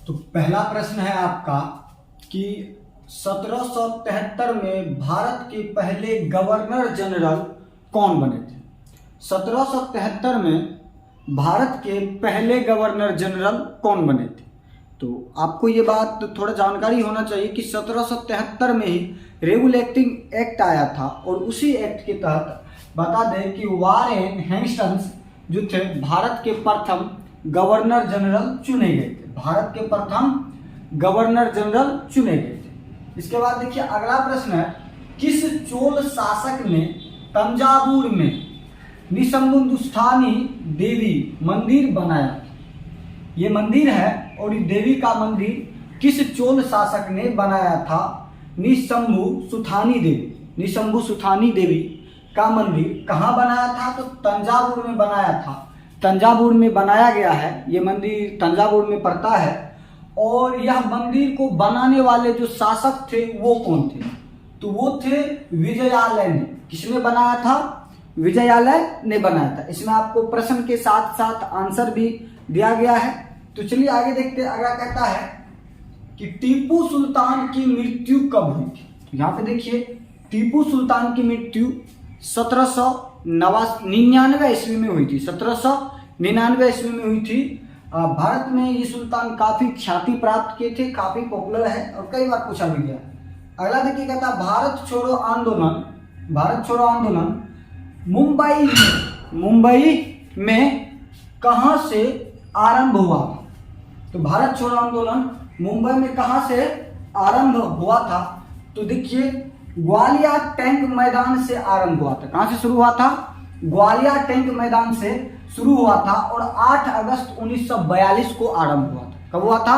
तो पहला प्रश्न है आपका कि 1773 में भारत के पहले गवर्नर जनरल कौन बने थे। 1773 में भारत के पहले गवर्नर जनरल कौन बने थे। तो आपको ये बात थोड़ा जानकारी होना चाहिए कि 1773 में ही रेगुलेटिंग एक्ट आया था और उसी एक्ट के तहत बता दें कि वारेन हेस्टिंग्स जो थे भारत के प्रथम गवर्नर जनरल चुने गए थे। भारत के प्रथम गवर्नर जनरल चुने गए थे। इसके बाद देखिए अगला प्रश्न है, किस चोल शासक ने तंजावुर में निशंबुस्थानी देवी मंदिर बनाया? ये मंदिर है और इस देवी का मंदिर किस चोल शासक ने बनाया था? निशंभु सुथानी देवी। निशंभु सुथानी देवी का मंदिर कहाँ बनाया था? तो तंजावुर में बनाया था। तंजावुर में बनाया गया है। ये मंदिर तंजावुर में पड़ता है और यह मंदिर को बनाने वाले जो शासक थे वो कौन थे? तो वो थे विजयालय ने। किसने बनाया था? विजयालय ने बनाया था। इसमें आपको प्रश्न के साथ साथ आंसर भी दिया गया है। तो चलिए आगे देखते हैं। अगला कहता है कि टीपू सुल्तान की मृत्यु कब हुई थी? तो यहाँ पे देखिए टीपू सुल्तान की मृत्यु 1799 ईस्वी में हुई थी। 1799 ईस्वी में हुई थी। भारत में ये सुल्तान काफी ख्याति प्राप्त किए थे, काफी पॉपुलर है और कई बार पूछा भी गया। अगला देखिए कहता भारत छोड़ो आंदोलन। भारत छोड़ो आंदोलन मुंबई में कहां से आरंभ हुआ? तो भारत छोड़ो आंदोलन मुंबई में कहां से आरंभ हुआ था? तो देखिए ग्वालियर टैंक मैदान से आरंभ हुआ था। कहां से शुरू हुआ था? ग्वालियर टैंक मैदान से शुरू हुआ था और 8 अगस्त 1942 को आरंभ हुआ था। कब हुआ था?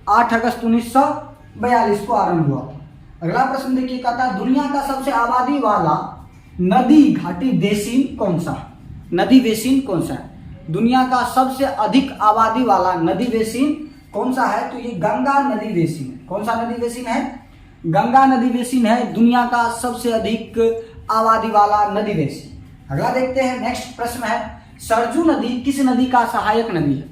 8 अगस्त 1942 को आरंभ हुआ था। अगला प्रश्न देखिए कहता है दुनिया का सबसे आबादी वाला नदी घाटी बेसिन कौन सा है? नदी बेसिन कौन सा है? दुनिया का सबसे अधिक आबादी वाला नदी बेसिन कौन सा है? तो ये गंगा नदी बेसिन है। कौन सा नदी बेसिन है? गंगा नदी बेसिन है दुनिया का सबसे अधिक आबादी वाला नदी बेसिन। अगला देखते हैं। नेक्स्ट प्रश्न है सरजू नदी किस नदी का सहायक नदी है?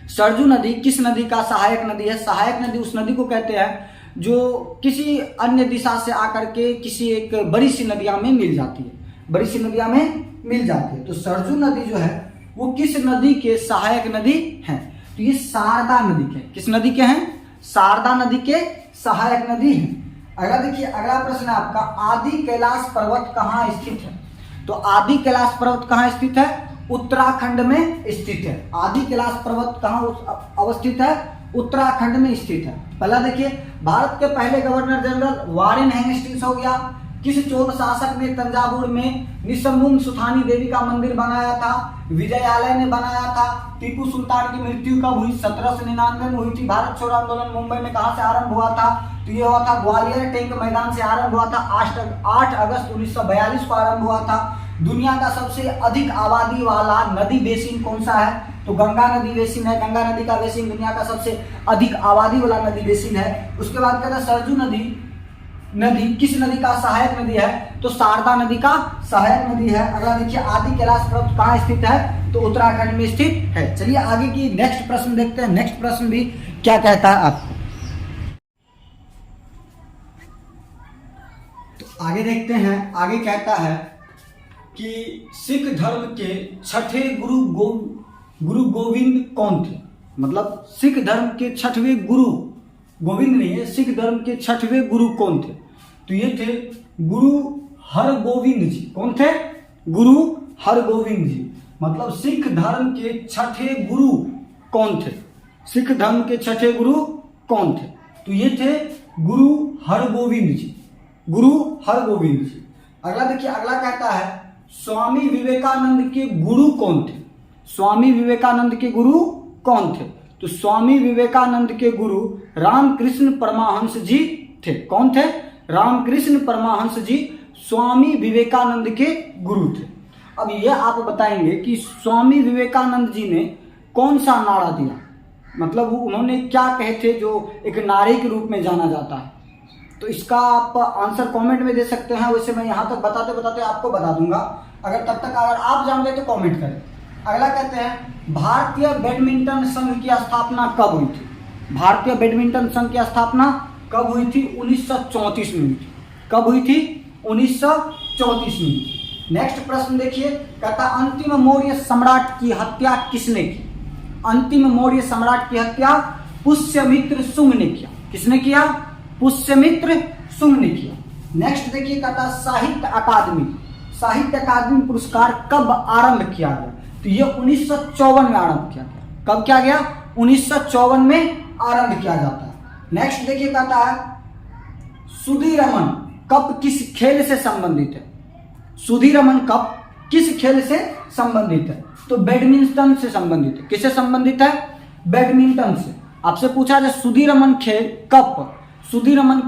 सरजू नदी किस नदी का सहायक नदी है? सहायक नदी उस नदी को कहते हैं जो किसी अन्य दिशा से आकर के किसी एक बड़ी सी नदियां में मिल जाती है। बड़ी सी नदियां में मिल जाती है। तो सरजू नदी जो है वो किस नदी के सहायक नदी है? तो ये शारदा नदी के। किस नदी के हैं? शारदा नदी के सहायक नदी है। अगला देखिए अगला प्रश्न है आपका आदि कैलाश पर्वत कहाँ स्थित है? तो आदि कैलाश पर्वत कहाँ स्थित है? उत्तराखंड में स्थित है। आदि कैलाश पर्वत कहाँ अवस्थित है? उत्तराखंड में स्थित है। पहला देखिए भारत के पहले गवर्नर जनरल वारेन हेस्टिंग्स हो गया। किस चोल शासक ने तंजावुर में निशंभु सुथानी देवी का मंदिर बनाया था? विजयालय ने बनाया था। टीपू सुल्तान की मृत्यु कब हुई? 1799 में हुई थी। भारत छोड़ो आंदोलन मुंबई में कहां से आरंभ हुआ था? तो ये हुआ था ग्वालियर टैंक मैदान से आरंभ हुआ था। 8 अगस्त 1942 को आरंभ हुआ था। दुनिया का सबसे अधिक आबादी वाला नदी बेसिन कौन सा है? तो गंगा नदी बेसिन है। गंगा नदी का बेसिन दुनिया का सबसे अधिक आबादी वाला नदी बेसिन है। उसके बाद कहता है सरजू नदी किस नदी का सहायक नदी है? तो शारदा नदी का सहायक नदी है। अगला देखिए आदि कैलाश पर्वत कहाँ स्थित है? तो उत्तराखंड में स्थित है। चलिए आगे की नेक्स्ट प्रश्न देखते हैं। नेक्स्ट प्रश्न भी क्या कहता है आपको, तो आगे देखते हैं। आगे कहता है कि सिख धर्म के छठे गुरु गोविंद कौन थे? मतलब सिख धर्म के छठवें गुरु गोविंद नहीं है, सिख धर्म के छठवें गुरु कौन थे? तो ये थे गुरु हरगोविंद जी। कौन थे? गुरु हरगोविंद जी। मतलब सिख धर्म के छठे गुरु कौन थे? सिख धर्म के छठे गुरु कौन थे? तो ये थे गुरु हरगोविंद जी। गुरु हरगोविंद जी। अगला देखिए अगला कहता है स्वामी विवेकानंद के गुरु कौन थे? स्वामी विवेकानंद के गुरु कौन थे? तो स्वामी विवेकानंद के गुरु रामकृष्ण परमहंस जी थे। कौन थे? रामकृष्ण परमहंस जी स्वामी विवेकानंद के गुरु थे। अब ये आप बताएंगे कि स्वामी विवेकानंद जी ने कौन सा नारा दिया? मतलब उन्होंने क्या कहे थे जो एक नारे के रूप में जाना जाता है? तो इसका आप आंसर कमेंट में दे सकते हैं। वैसे मैं यहाँ तक बताते बताते आपको बता दूंगा। अगर तब तक अगर आप जान गए तो कमेंट करें। अगला कहते हैं भारतीय बैडमिंटन संघ की स्थापना कब हुई थी? भारतीय बैडमिंटन संघ की स्थापना कब हुई थी? 1934 में हुई थी। कब हुई थी? 1934 में हुई थी। नेक्स्ट प्रश्न देखिए, कहता अंतिम मौर्य सम्राट की हत्या किसने की? अंतिम मौर्य सम्राट की हत्या पुष्यमित्र शुंग ने किया। किसने किया? पुष्यमित्र शुंग ने किया। नेक्स्ट देखिए, कहता साहित्य अकादमी पुरस्कार कब आरंभ किया गया? तो ये 1954 में आरंभ किया गया। कब किया गया? 1954 में आरंभ किया जाता है। नेक्स्ट देखिए, कहता है सुधीरमन कप किस खेल से संबंधित है? सुधीरमन कप किस खेल से संबंधित है? तो बैडमिंटन से संबंधित है। किससे संबंधित है? बैडमिंटन से। आपसे पूछा जाए सुधीरमन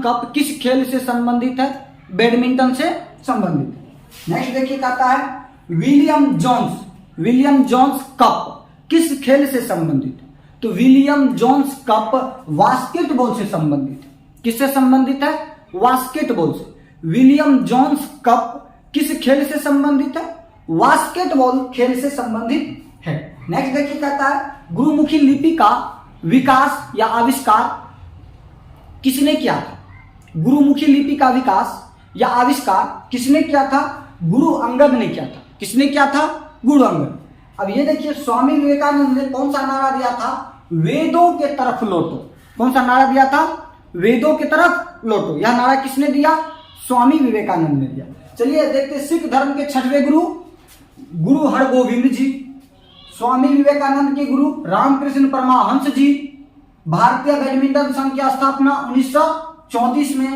कप किस खेल से संबंधित है? बैडमिंटन से संबंधित है। नेक्स्ट देखिए, कहता है विलियम जोन्स कप किस खेल से संबंधित है? तो विलियम जोन्स कप बास्केटबॉल से संबंधित है। किससे संबंधित है? बास्केटबॉल से। विलियम जोन्स कप किस खेल से संबंधित है? बास्केटबॉल खेल से संबंधित है। नेक्स्ट देखिए, कहता है गुरुमुखी लिपि का विकास या आविष्कार किसने किया था? गुरुमुखी लिपि का विकास या आविष्कार किसने किया था? गुरु अंगद ने किया था। किसने किया था? गुरु अंगद। अब ये देखिए, स्वामी विवेकानंद ने कौन सा नारा दिया था? वेदों के तरफ लौटो। कौन सा नारा दिया था? वेदों की तरफ लौटो। यह नारा किसने दिया? स्वामी विवेकानंद ने दिया। चलिए देखते, सिख धर्म के छठवें गुरु हरगोविंद जी, स्वामी विवेकानंद के गुरु रामकृष्ण परमहंस जी। भारतीय बैडमिंटन संघ की स्थापना 1934 में।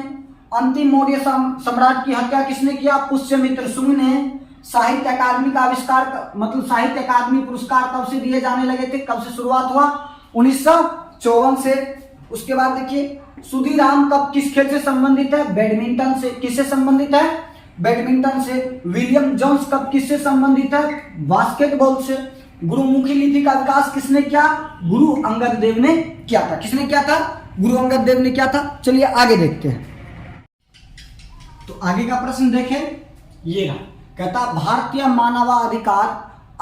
अंतिम मौर्य सम्राट की हत्या किसने किया? पुष्यमित्र शुंग ने। साहित्य अकादमी का आविष्कार मतलब साहित्य अकादमी पुरस्कार कब से दिए जाने लगे थे? कब से शुरुआत हुआ? 1954 से। उसके बाद देखिए, सुधीराम कप किस खेल से संबंधित है? बैडमिंटन से। किससे संबंधित है? बैडमिंटन से। विलियम जोन्स कप किससे संबंधित है? बास्केटबॉल से। गुरुमुखी लिपि का विकास किसने किया? गुरु अंगद देव ने किया था। किसने किया था? गुरु अंगद देव ने किया था। चलिए आगे देखते हैं। तो आगे का प्रश्न देखें, ये रहा। कहता भारतीय मानवाधिकार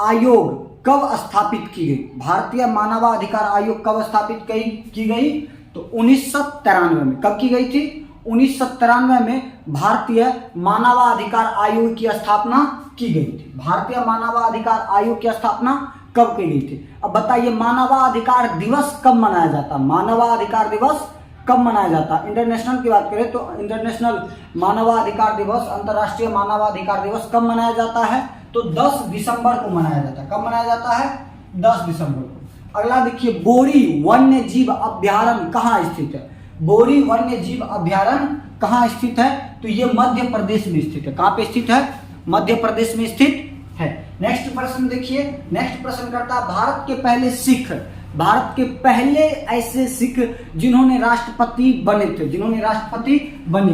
आयोग कब स्थापित की गई? भारतीय मानवाधिकार आयोग कब स्थापित की गई? तो 1993 में। कब की गई थी? 1993 में भारतीय मानवाधिकार आयोग की स्थापना की गई थी। भारतीय मानवाधिकार आयोग की स्थापना कब की गई थी? अब बताइए, मानवाधिकार दिवस कब मनाया जाता? मानवाधिकार दिवस कब मनाया जाता? इंटरनेशनल की बात करें तो इंटरनेशनल मानवाधिकार दिवस, अंतर्राष्ट्रीय मानवाधिकार दिवस कब मनाया जाता है? तो 10 दिसंबर को मनाया जाता है। कब मनाया जाता है? 10 दिसंबर को। अगला देखिए, बोरी वन्य जीव अभ्यारण्य कहाँ स्थित है? बोरी वन्य जीव अभ्यारण्य कहाँ स्थित है? तो ये मध्य प्रदेश में स्थित है। कहाँ पे स्थित है? मध्य प्रदेश में स्थित है। नेक्स्ट प्रश्न देखिए, नेक्स्ट प्रश्न करता भारत के पहले ऐसे सिख जिन्होंने राष्ट्रपति बने थे।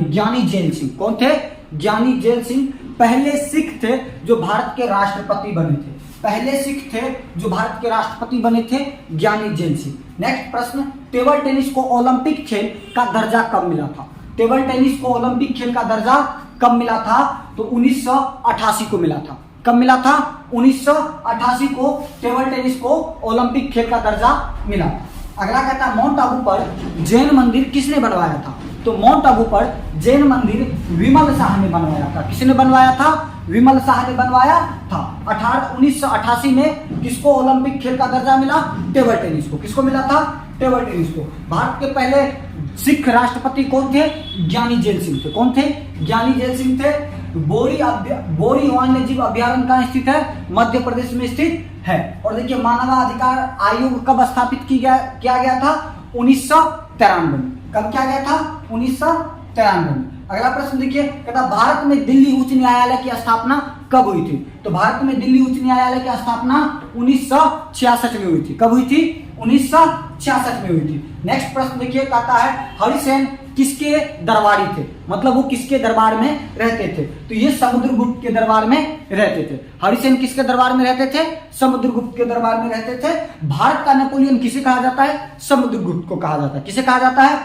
ज्ञानी जैल सिंह। कौन थे? ज्ञानी जैल सिंह पहले सिख थे जो भारत के राष्ट्रपति बने थे। ज्ञानी जैल सिंह। नेक्स्ट प्रश्न, टेबल टेनिस को ओलंपिक खेल का दर्जा कब मिला था? टेबल टेनिस को ओलंपिक खेल का दर्जा कब मिला था? तो 1988 को मिला था। कब मिला था? 1988 को टेबल टेनिस को ओलंपिक खेल का दर्जा मिला। अगला कहता है, माउंट आबू पर जैन मंदिर किसने बनवाया था? तो माउंट आबू पर जैन मंदिर विमल शाह ने बनवाया था। किसने बनवाया था? विमल शाह ने बनवाया था। 1988 में किसको ओलंपिक खेल का दर्जा मिला? टेबल टेनिस को। किसको मिला था? टेबल टेनिस को। भारत के पहले सिख राष्ट्रपति कौन थे? ज्ञानी जैल सिंह थे। कौन थे? ज्ञानी जैल सिंह थे। बोरी वन्य जीव अभ्यारण्य कहाँ स्थित है? मध्य प्रदेश में स्थित है। और देखिए, मानवाधिकार आयोग कब स्थापित किया गया था? 1993 में। कब किया गया था? 1993 में। अगला प्रश्न देखिए, कहता भारत में दिल्ली उच्च न्यायालय की स्थापना कब हुई थी? तो भारत में दिल्ली उच्च न्यायालय की स्थापना 1966 में हुई थी। कब हुई थी? 1966 में हुई थी। नेक्स्ट प्रश्न देखिए, कहता है हरिसेन किसके दरबारी थे? मतलब वो किसके दरबार में रहते थे? तो ये समुद्रगुप्त के दरबार में रहते थे। हरिसेन किसके दरबार में रहते थे? समुद्रगुप्त के दरबार में रहते थे। भारत का नेपोलियन किसे कहा जाता है? समुद्रगुप्त को कहा जाता है। किसे कहा जाता है?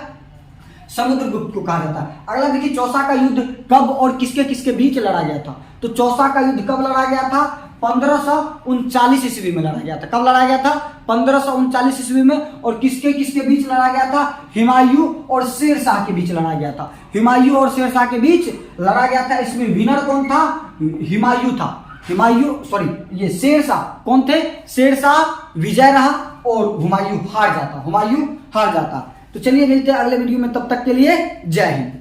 समुद्रगुप्त को कहा जाता है। अगला देखिए, चौसा का युद्ध कब और किसके किसके बीच लड़ा गया था? तो चौसा का युद्ध कब लड़ा गया था? 1539 ईस्वी में लड़ा गया था। कब लड़ा गया था? 1539 ईस्वी में। और किसके किसके बीच लड़ा गया था? हुमायूं और शेर शाह के बीच लड़ा गया था। हुमायूं और शेर शाह के बीच लड़ा गया था। इसमें विनर कौन था? हुमायूं था। ये शेर शाह कौन थे? शेर शाह विजय रहा और हुमायूं हार जाता। तो चलिए मिलते हैं अगले वीडियो में, तब तक के लिए जय हिंद।